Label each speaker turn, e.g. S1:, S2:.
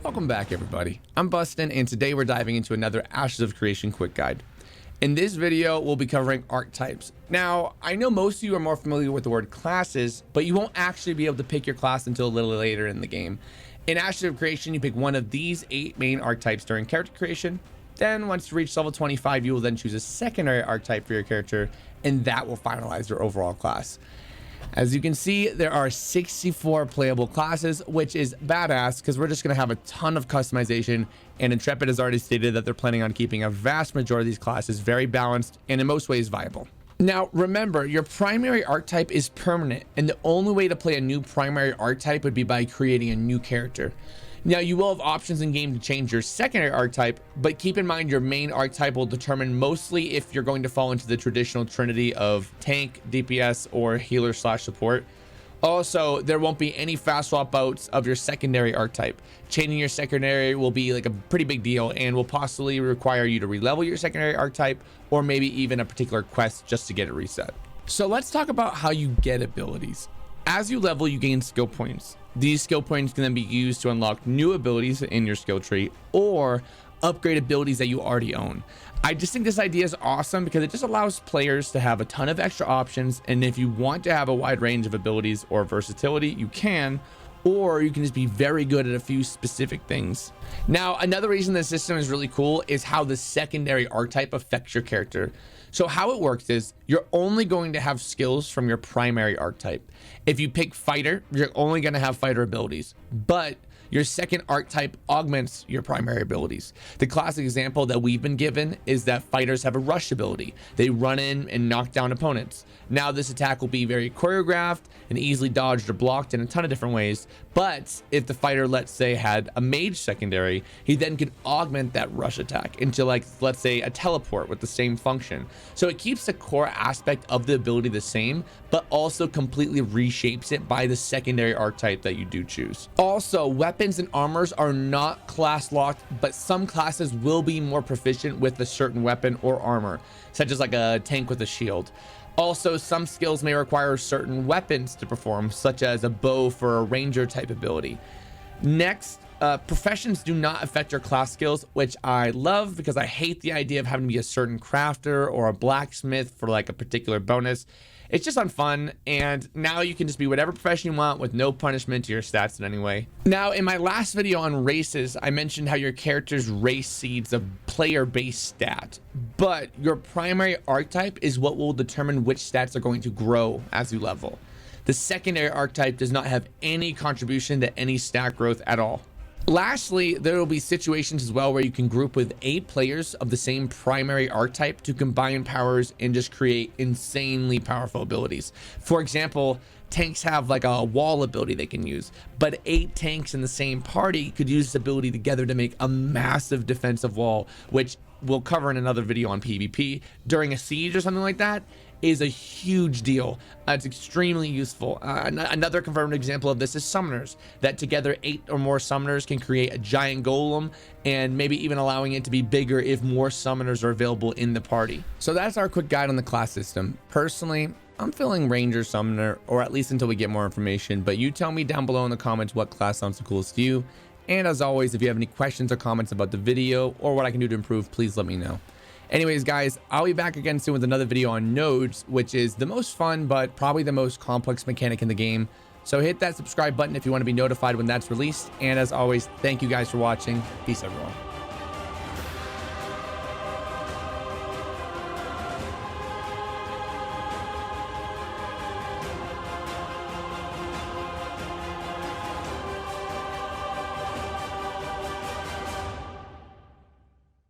S1: Welcome back, everybody. I'm Bustin, and today we're diving into another Ashes of Creation quick guide. In this video, we'll be covering archetypes. Now, I know most of you are more familiar with the word classes, but you won't actually be able to pick your class until a little later in the game. In Ashes of Creation, you pick one of these 8 main archetypes during character creation. Then once you reach level 25, you will then choose a secondary archetype for your character, and that will finalize your overall class. As you can see, there are 64 playable classes, which is badass because we're just going to have a ton of customization, and Intrepid has already stated that they're planning on keeping a vast majority of these classes very balanced and in most ways viable. Now, remember, your primary archetype is permanent, and the only way to play a new primary archetype would be by creating a new character. Now, you will have options in game to change your secondary archetype, but keep in mind your main archetype will determine mostly if you're going to fall into the traditional trinity of tank, DPS, or healer/support. Also, there won't be any fast swap outs of your secondary archetype. Changing your secondary will be like a pretty big deal and will possibly require you to relevel your secondary archetype, or maybe even a particular quest just to get it reset. So let's talk about how you get abilities. As you level, you gain skill points. These skill points can then be used to unlock new abilities in your skill tree or upgrade abilities that you already own. I just think this idea is awesome because it just allows players to have a ton of extra options, and if you want to have a wide range of abilities or versatility, you can, or you can just be very good at a few specific things. Now, another reason this system is really cool is how the secondary archetype affects your character. So how it works is you're only going to have skills from your primary archetype. If you pick fighter, you're only going to have fighter abilities, but your second archetype augments your primary abilities. The classic example that we've been given is that fighters have a rush ability. They run in and knock down opponents. Now this attack will be very choreographed and easily dodged or blocked in a ton of different ways. But if the fighter, let's say, had a mage secondary, he then could augment that rush attack into, like, let's say, a teleport with the same function. So it keeps the core aspect of the ability the same, but also completely reshapes it by the secondary archetype that you do choose. Also, weapons and armors are not class locked, but some classes will be more proficient with a certain weapon or armor, such as like a tank with a shield. Also, some skills may require certain weapons to perform, such as a bow for a ranger type ability. Next, professions do not affect your class skills, which I love because I hate the idea of having to be a certain crafter or a blacksmith for like a particular bonus. It's just unfun, and now you can just be whatever profession you want with no punishment to your stats in any way. Now, in my last video on races, I mentioned how your character's race seeds a player-based stat, but your primary archetype is what will determine which stats are going to grow as you level. The secondary archetype does not have any contribution to any stat growth at all. Lastly, there will be situations as well where you can group with 8 players of the same primary archetype to combine powers and just create insanely powerful abilities. For example, tanks have like a wall ability they can use, but 8 tanks in the same party could use this ability together to make a massive defensive wall, which we'll cover in another video on PvP. During a siege or something like that is a huge deal. It's extremely useful. Another confirmed example of this is summoners, that together 8 or more summoners can create a giant golem, and maybe even allowing it to be bigger if more summoners are available in the party. So that's our quick guide on the class system. Personally, I'm feeling ranger summoner, or at least until we get more information, but you tell me down below in the comments what class sounds the coolest to you. And as always, if you have any questions or comments about the video or what I can do to improve, please let me know. Anyways, guys, I'll be back again soon with another video on nodes, which is the most fun, but probably the most complex mechanic in the game. So hit that subscribe button if you want to be notified when that's released. And as always, thank you guys for watching. Peace, everyone.